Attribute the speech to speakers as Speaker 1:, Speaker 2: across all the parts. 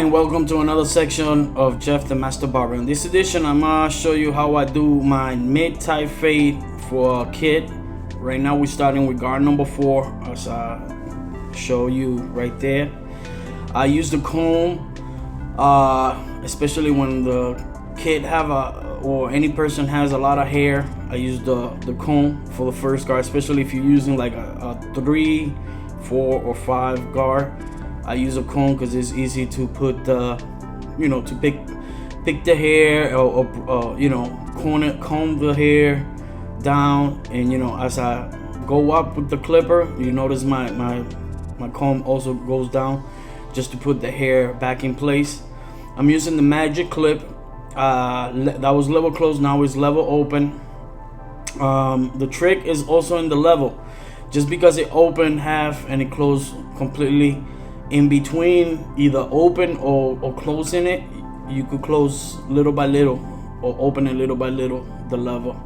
Speaker 1: and welcome to another section of Jeff the Master Barber. In this edition, I'm gonna show you how I do my mid-tie fade for a kid. Right now we're starting with guard number 4, as I show you right there. I use the comb, especially when the kid or any person has a lot of hair. I use the comb for the first guard, especially if you're using like a 3, 4, or 5 guard. I use a comb because it's easy to put to pick the hair or comb the hair down, and as I go up with the clipper, you notice my comb also goes down just to put the hair back in place. I'm using the magic clip. That was level close, now it's level open. The trick is also in the level. Just because it open half and it closed completely, in between either open or closing it, you could close little by little or open it little by little, the level.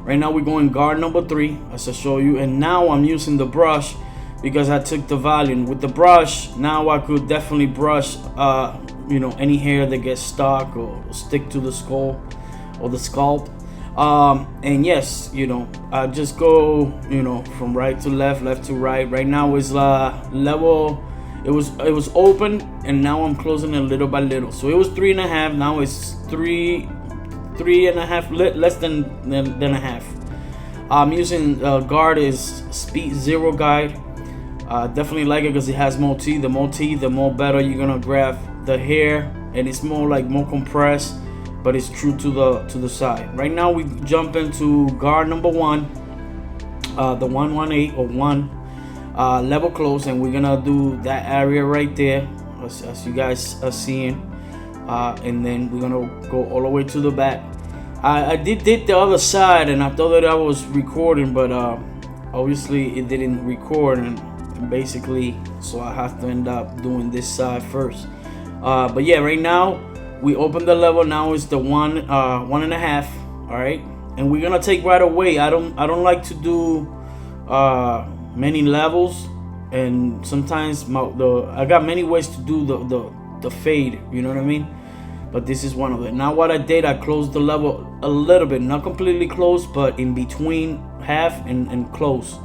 Speaker 1: Right now we're going guard number 3, as I show you, and now I'm using the brush because I took the volume. With the brush, now I could definitely brush any hair that gets stuck or stick to the skull or the scalp. And yes, I just go from right to left, left to right. Right now is level. It was open, and now I'm closing it little by little. So it was 3.5. Now it's 3.5, less than a half. I'm using guard is speed 0 guide. Definitely like it because it has more teeth. The more teeth, the more better you're gonna grab the hair, and it's more compressed, but it's true to the side. Right now we jump into guard number 1, the 118 or 1. Level close, and we're gonna do that area right there, as you guys are seeing, and then we're gonna go all the way to the back. I did the other side, and I thought that I was recording, but obviously it didn't record, and basically so I have to end up doing this side first. But yeah, right now we open the level. Now it's the 1.5. all right, and we're gonna take right away. I don't like to do many levels, and sometimes I got many ways to do the fade, you know what I mean, but this is one of it. Now what I did, I closed the level a little bit, not completely closed, but in between half and close,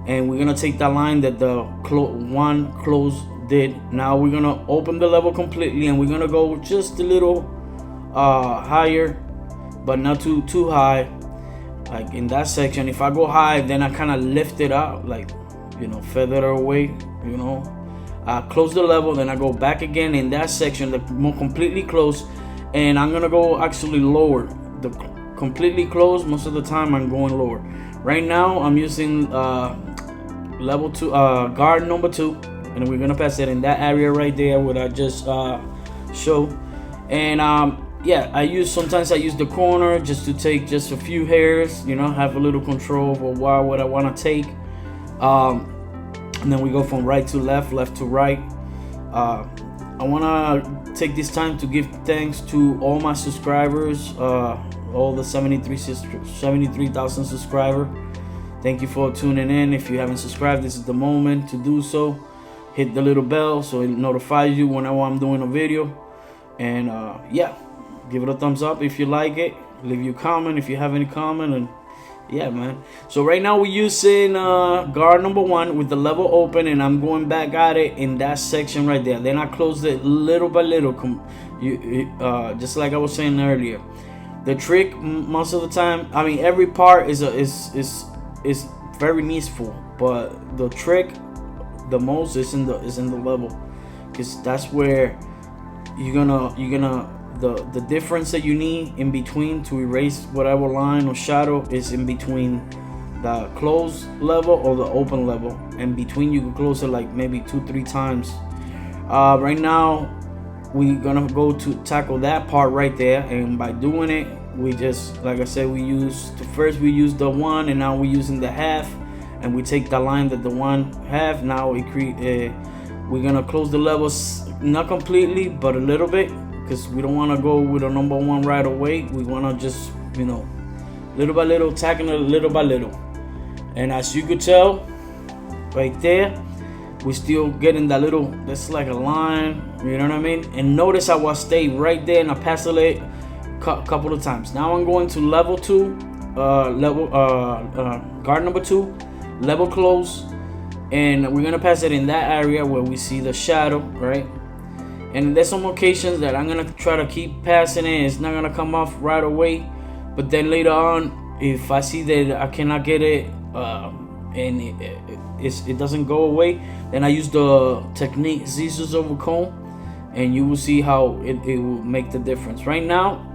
Speaker 1: and we're gonna take that line that the one close did. Now we're gonna open the level completely, and we're gonna go just a little higher, but not too high. Like in that section, if I go high, then I kind of lift it out, feather it away, I close the level, then I go back again in that section, the more completely close, and I'm gonna go actually lower. The completely closed, most of the time I'm going lower. Right now I'm using level 2, guard number 2, and we're gonna pass it in that area right there what I just showed. And yeah, sometimes I use the corner just to take just a few hairs, have a little control over what I want to take. And then we go from right to left, left to right. I want to take this time to give thanks to all my subscribers, all the 73,000 subscribers. Thank you for tuning in. If you haven't subscribed, this is the moment to do so. Hit the little bell so it notifies you whenever I'm doing a video. And yeah, give it a thumbs up if you like it. Leave your comment if you have any comment, and yeah, man. So right now we're using guard number 1 with the level open, and I'm going back at it in that section right there. Then I closed it little by little, just like I was saying earlier. The trick most of the time, I mean, every part is very needful, but the trick the most is in the level, because that's where you're gonna the difference that you need in between to erase whatever line or shadow is in between the closed level or the open level. In between, you can close it like maybe 2-3 times. Right now we're gonna go to tackle that part right there, and by doing it, we just, like I said, we use the 1, and now we're using the half, and we take the line that the 1 half. Now we're gonna close the levels, not completely but a little bit, because we don't want to go with a number 1 right away. We want to just little by little, tackling it little by little. And as you could tell right there, we still getting that little, that's like a line, you know what I mean? And notice I will stay right there and I pass it a couple of times. Now I'm going to level 2, guard number 2, level close, and we're gonna pass it in that area where we see the shadow, right? And there's some occasions that I'm gonna try to keep passing it. It's not gonna come off right away, but then later on, if I see that I cannot get it and it doesn't go away, then I use the technique scissors over comb, and you will see how it will make the difference. Right now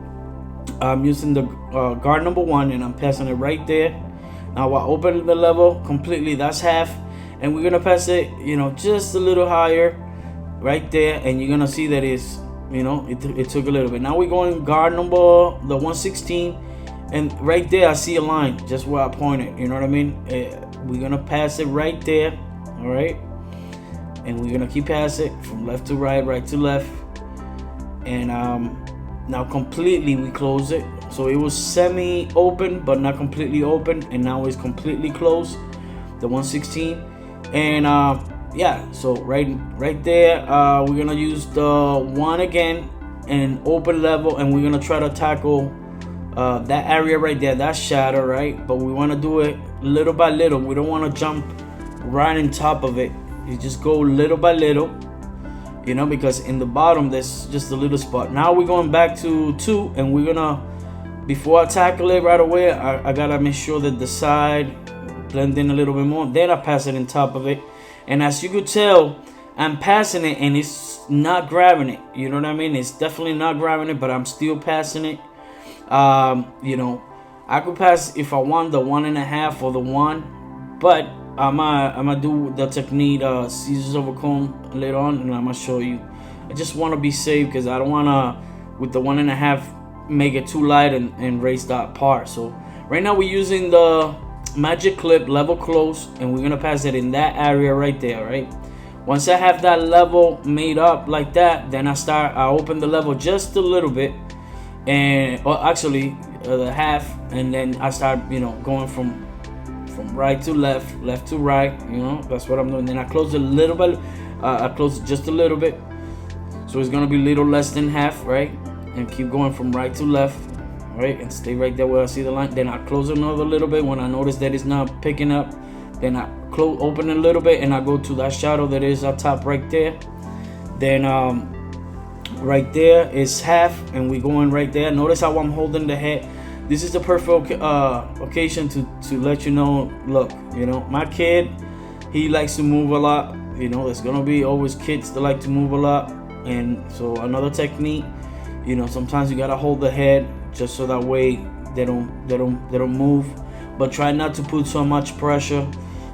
Speaker 1: I'm using the guard number 1 and I'm passing it right there. Now I open the level completely, that's half, and we're gonna pass it, you know, just a little higher right there, and you're gonna see that it's, you know, it took a little bit. Now we're going guard number the 116, and right there I see a line just where I pointed, you know what I mean? We're gonna pass it right there, all right, and we're gonna keep pass it from left to right, right to left, and now completely we close it. So it was semi open but not completely open, and now it's completely closed, the 116. And yeah, so right there we're gonna use the 1 again and open level, and we're gonna try to tackle that area right there, that shadow, right? But we want to do it little by little. We don't want to jump right on top of it. You just go little by little, you know, because in the bottom there's just a little spot. Now we're going back to 2, and we're gonna, before I tackle it right away, I gotta make sure that the side blend in a little bit more. Then I pass it on top of it, and as you could tell, I'm passing it and it's not grabbing it, you know what I mean? It's definitely not grabbing it, but I'm still passing it. You know, I could pass if I want the 1.5 or the 1, but I'm gonna do the technique scissors over comb later on, and I'm gonna show you. I just want to be safe because I don't want to, with the 1.5, make it too light and raise that part. So right now we're using the magic clip level close, and we're gonna pass it in that area right there, right? Once I have that level made up like that, then I open the level just a little bit, and or actually the half, and then I start, you know, going from right to left, left to right, you know, that's what I'm doing. Then I close a little bit, I close just a little bit, so it's gonna be a little less than half, right? And keep going from right to left, right, and stay right there where I see the line. Then I close another little bit when I notice that it's not picking up. Then I open a little bit, and I go to that shadow that is up top right there. Then right there is half, and we going right there. Notice how I'm holding the head. This is the perfect occasion to let you know, look, you know, my kid, he likes to move a lot. You know, there's gonna be always kids that like to move a lot. And so another technique, you know, sometimes you gotta hold the head just so that way they don't move. But try not to put so much pressure,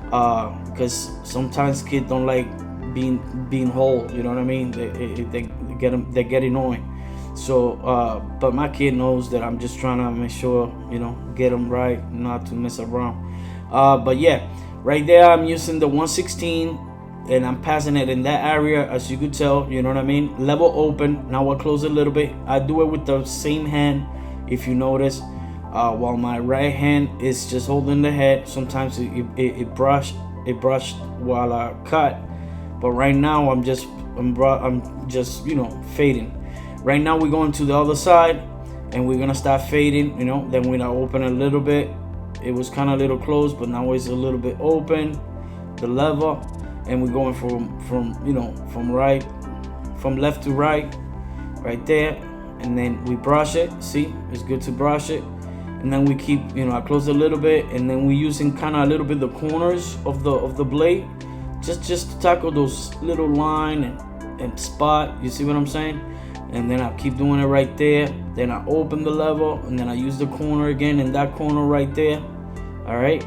Speaker 1: because sometimes kids don't like being whole, you know what I mean? They get annoying. So but my kid knows that I'm just trying to make sure, you know, get them right, not to mess around. But yeah, right there I'm using the 116, and I'm passing it in that area, as you could tell, you know what I mean? Level open. Now I'll close a little bit. I do it with the same hand, if you notice, while my right hand is just holding the head. Sometimes it brushed while I cut, but right now I'm just you know, fading. Right now we're going to the other side, and we're gonna start fading, you know. Then when I open a little bit, it was kind of a little closed, but now it's a little bit open, the level, and we're going from you know, from left to right, right there. And then we brush it. See, it's good to brush it. And then we keep, you know, I close a little bit, and then we're using kind of a little bit the corners of the blade, just to tackle those little line and spot. You see what I'm saying? And then I keep doing it right there. Then I open the level, and then I use the corner again in that corner right there. All right.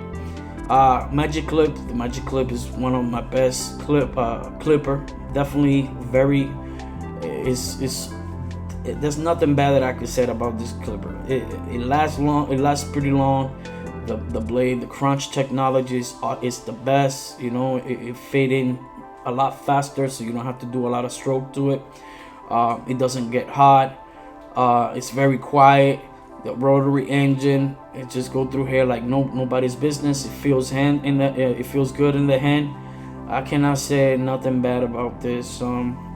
Speaker 1: Magic clip. The magic clip is one of my best clipper. Definitely very. There's nothing bad that I could say about this clipper. It lasts long. It lasts pretty long. The blade, the crunch technology is the best. You know, it fade in a lot faster, so you don't have to do a lot of stroke to it. It doesn't get hot. It's very quiet. The rotary engine, it just go through here like nobody's business. It feels it feels good in the hand. I cannot say nothing bad about this.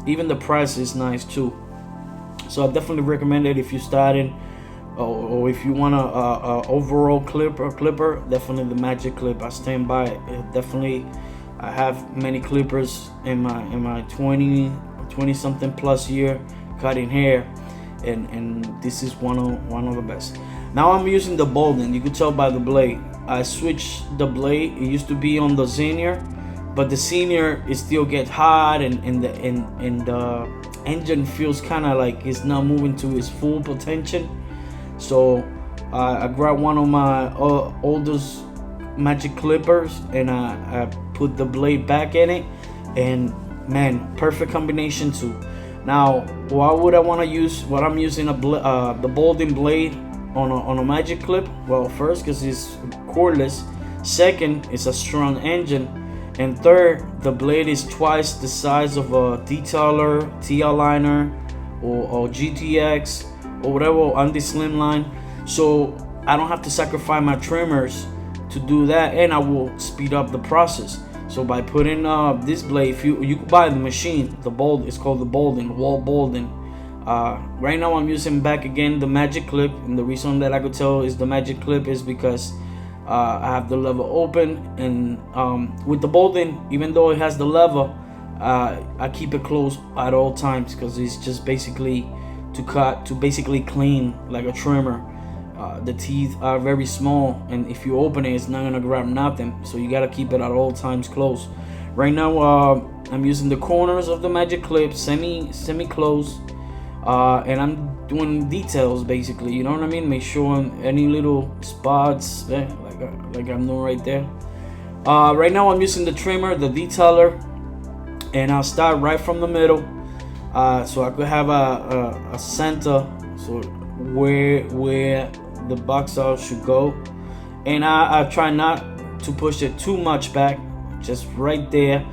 Speaker 1: Even the price is nice too. So I definitely recommend it if you're starting, or if you want a overall clipper. Definitely the Magic Clip. I stand by it. Definitely, I have many clippers in my 20 something plus year cutting hair, and this is one of the best. Now I'm using the Bolden. You can tell by the blade. I switched the blade. It used to be on the Senior, but the Senior it still gets hot, and the engine feels kind of like it's not moving to its full potential. So I grabbed one of my oldest Magic Clippers, and I put the blade back in it, and man, perfect combination too. Now, why would I want to use what I'm using the Bolden blade on a Magic Clip? Well, first, because it's cordless. Second, it's a strong engine. And third, the blade is twice the size of a detailer, T-liner, or GTX, or whatever on the slimline. So I don't have to sacrifice my trimmers to do that, and I will speed up the process. So by putting this blade, if you can buy the machine, it's called the Bolden, Wall Bolden. Right now I'm using back again the Magic Clip, and the reason that I could tell is the Magic Clip is because I have the lever open, and with the Bolden, even though it has the lever, I keep it closed at all times, because it's just basically to basically clean like a trimmer. The teeth are very small, and if you open it, it's not gonna grab nothing, so you gotta keep it at all times closed. Right now I'm using the corners of the Magic Clip semi closed, and I'm doing details basically, you know what I mean, make sure any little spots like I'm doing right there. Right now I'm using the trimmer, the detailer, and I'll start right from the middle, so I could have a center, so where the box out should go, and I try not to push it too much back, just right there.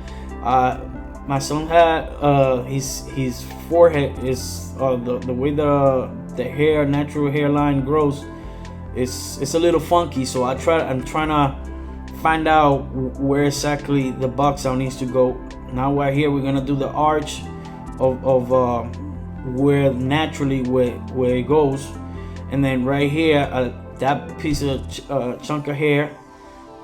Speaker 1: My son had his forehead is the way the hair, natural hairline grows, it's a little funky, so I'm trying to find out where exactly the box out needs to go. Now right here we're gonna do the arch of where naturally where it goes, and then right here that piece of chunk of hair,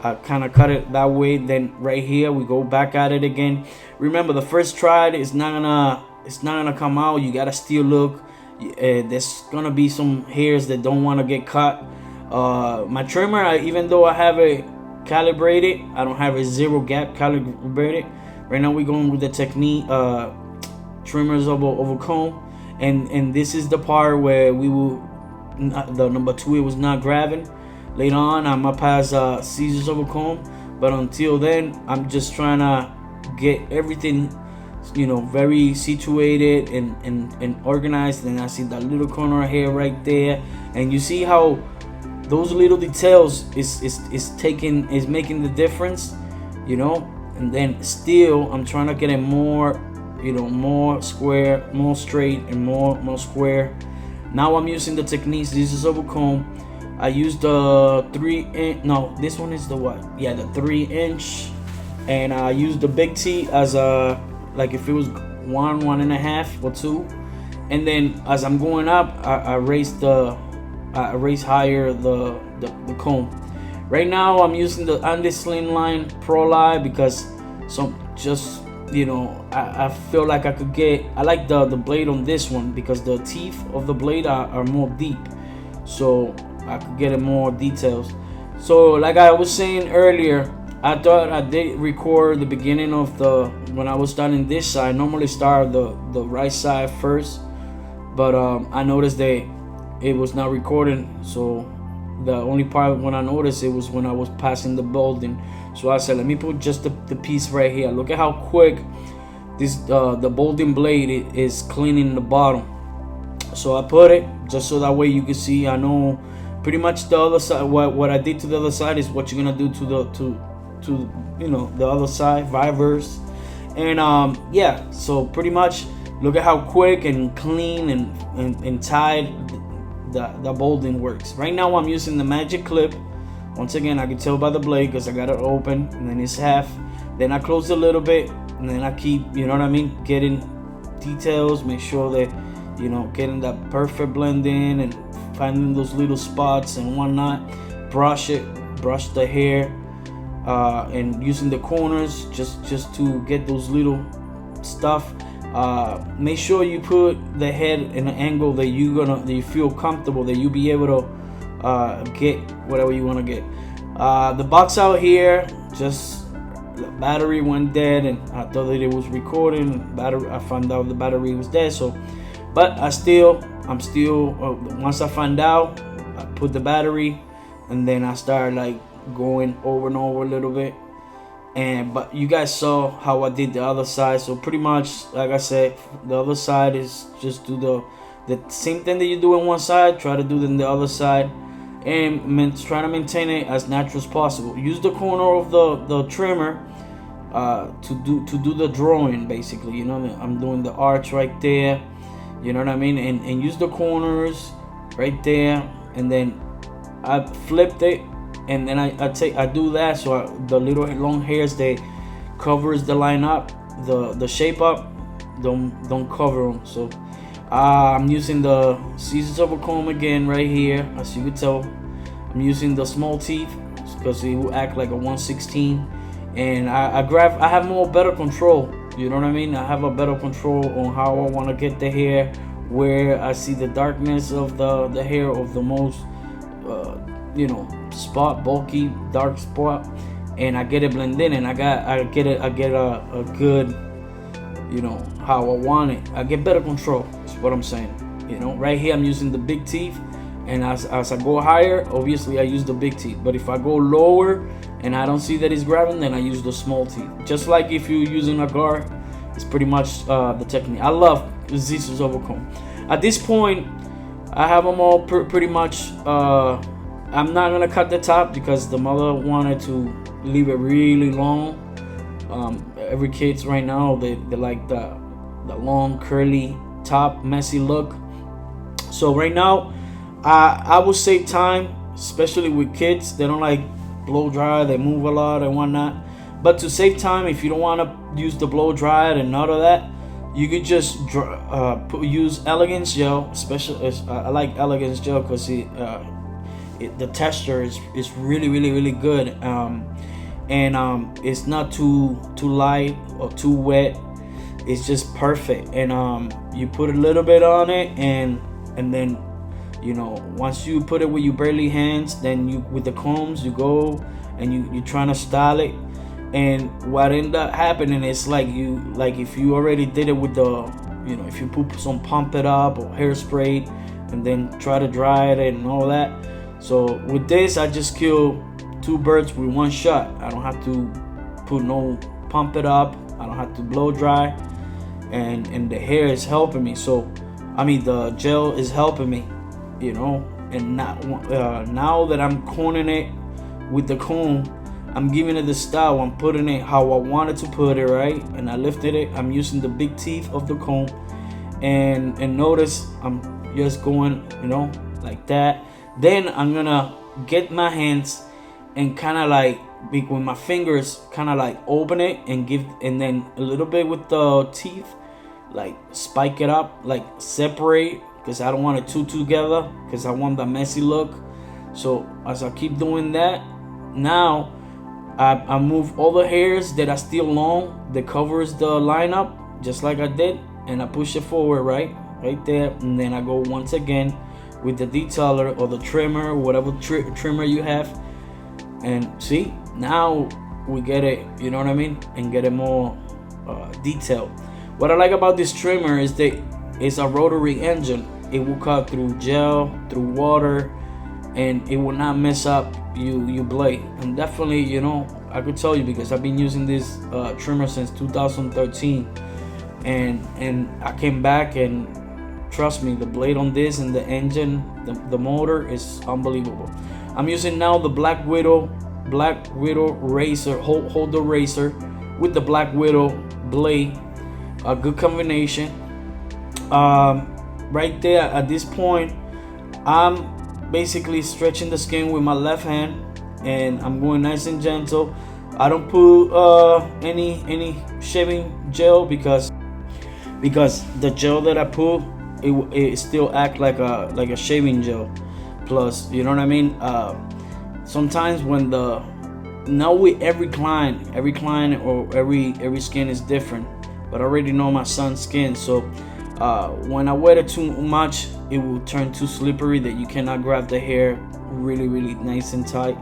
Speaker 1: I kind of cut it that way. Then right here we go back at it again. Remember, the first try it's not gonna come out. You gotta still look. There's gonna be some hairs that don't want to get cut. My trimmer, even though I have it calibrated, I don't have a zero gap calibrated. Right now we're going with the technique trimmers of a comb, and this is the part where we will the number 2, it was not grabbing. Later on I'm gonna pass scissors over comb, but until then I'm just trying to get everything, you know, very situated and organized. And I see that little corner here right there, and you see how those little details is making the difference, you know. And then still I'm trying to get it more, you know, more square, more straight, and more square. Now I'm using the techniques. This is over comb. I used the 3-inch. No, this one is the what? Yeah, the 3-inch. And I used the big T as a, like if it was 1.5 or 2. And then as I'm going up, I raise higher the comb. Right now I'm using the Andy Slimline Pro Line because you know, I feel like I like the blade on this one because the teeth of the blade are more deep, so I could get more details. So like I was saying earlier, I thought I did record the beginning of when I was starting this side. I normally start the right side first, but I noticed that it was not recording, so the only part when I noticed it was when I was passing the Bolden. So I said, let me put just the piece right here. Look at how quick this the Bolden blade is cleaning the bottom. So I put it just so that way you can see. I know pretty much the other side. What I did to the other side is what you're gonna do to you know, the other side, vice versa. And yeah, so pretty much look at how quick and clean and tight the Bolden works. Right now I'm using the Magic Clip. Once again, I can tell by the blade because I got it open, and then it's half. Then I close a little bit, and then I keep, you know what I mean, getting details, make sure that, you know, getting that perfect blend in and finding those little spots and whatnot. Brush the hair, and using the corners just to get those little stuff. Make sure you put the head in an angle that you feel comfortable, that you be able to get whatever you want to get. The box out here, just the battery went dead, and I thought that it was recording. I found out the battery was dead. So, but I'm still once I find out, I put the battery, and then I start like going over and over a little bit. But you guys saw how I did the other side. So pretty much, like I said, the other side is just do the same thing that you do on one side, try to do it on the other side, and try to maintain it as natural as possible. Use the corner of the trimmer to do the drawing, basically. You know, I'm doing the arch right there, you know what I mean, and use the corners right there, and then I flipped it, and then I do that so the little long hairs, they covers the line up, the shape up, don't cover them. So I'm using the scissors of a comb again right here. As you can tell, I'm using the small teeth because it will act like a 1/16, and I have better control, you know what I mean. I have a better control on how I want to get the hair, where I see the darkness of the hair of the most you know, spot, bulky dark spot, and I get it blended in, and I get a good, you know, how I want it. I get better control, is what I'm saying. You know, right here I'm using the big teeth, and as I go higher, obviously I use the big teeth. But if I go lower and I don't see that it's grabbing, then I use the small teeth. Just like if you're using a guard, it's pretty much the technique. I love the scissors over comb. At this point, I have them all pretty much. I'm not gonna cut the top because the mother wanted to leave it really long. Every kids right now, they like the long curly top, messy look. So right now, I will save time, especially with kids. They don't like blow dry, they move a lot and whatnot. But to save time, if you don't want to use the blow dry and none of that, you could just use Elegance gel. I like Elegance gel because the texture is really good, and it's not too light or too wet. It's just perfect. And you put a little bit on it, and then, you know, once you put it with your barely hands, then you with the combs you go and you trying to style it. And what ended up happening is like if you already did it with the, you know, if you put some Pump It Up or hairspray and then try to dry it and all that. So with this, I just kill two birds with one shot. I don't have to put no Pump It Up. I don't have to blow dry, and the hair is helping me. So I mean, the gel is helping me, you know. And now that I'm combing it with the comb, I'm giving it the style. I'm putting it how I wanted to put it, right? And I lifted it. I'm using the big teeth of the comb, and notice I'm just going, you know, like that. Then I'm gonna get my hands and kind of like with my fingers, kind of like open it and then a little bit with the teeth, like spike it up, like separate, because I don't want it too together, because I want the messy look. So as I keep doing that, now I move all the hairs that are still long, that covers the lineup, just like I did, and I push it forward right there, and then I go once again with the detailer or the trimmer, whatever trimmer you have, and see, now we get it, you know what I mean, and get it more detailed. What I like about this trimmer is that it's a rotary engine. It will cut through gel, through water, and it will not mess up your blade. And definitely, you know, I could tell you because I've been using this trimmer since 2013, and I came back, and trust me, the blade on this and the engine, the motor is unbelievable. I'm using now the Black Widow razor, holder razor with the Black Widow blade. A good combination. Right there at this point, I'm basically stretching the skin with my left hand, and I'm going nice and gentle. I don't put any shaving gel because the gel that I put, it still act like a shaving gel. Plus, you know what I mean. Sometimes when now with every client or every skin is different, but I already know my son's skin, so when I wet it too much, it will turn too slippery that you cannot grab the hair really nice and tight.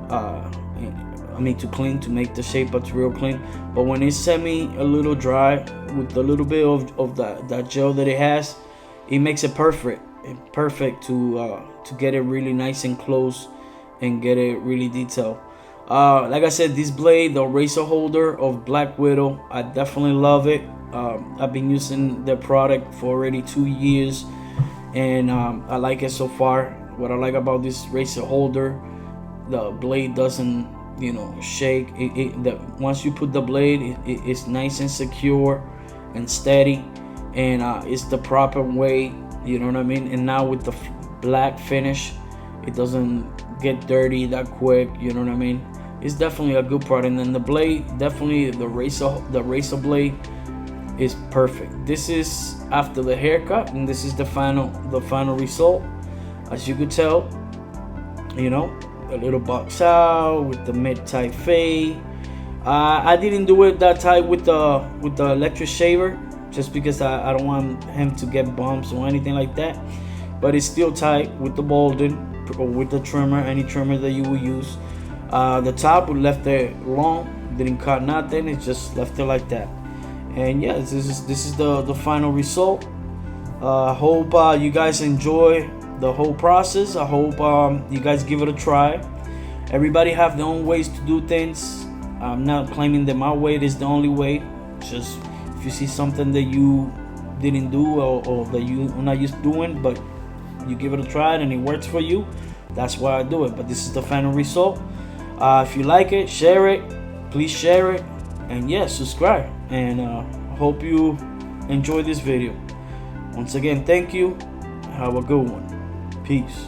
Speaker 1: I mean, to clean, to make the shape up real clean. But when it's semi a little dry with a little bit of that gel that it has, it makes it perfect to get it really nice and close and get it really detailed. Like I said, this blade, the razor holder of Black Widow, I definitely love it. I've been using their product for already 2 years, and I like it so far. What I like about this razor holder, the blade doesn't, you know, shake. Once you put the blade, it's nice and secure and steady, and it's the proper way, you know what I mean. And now with the black finish, it doesn't get dirty that quick, you know what I mean. It's definitely a good product. And then the blade, definitely the razor blade is perfect. This is after the haircut, and this is the final result. As you could tell, you know, a little box out with the mid-tight fade. I didn't do it that tight with the electric shaver, just because I don't want him to get bumps or anything like that. But it's still tight with the balding or with the trimmer, any trimmer that you will use. The top, we left it long, didn't cut nothing, it just left it like that. And yeah, this is the final result. I hope you guys enjoy the whole process. I hope you guys give it a try. Everybody have their own ways to do things. I'm not claiming that my way is the only way. Just if you see something that you didn't do or that you are not used to doing, but you give it a try and it works for you, that's why I do it. But this is the final result. If you like it, share it, please share it, and yeah, subscribe. And hope you enjoy this video. Once again, thank you. Have a good one. Peace.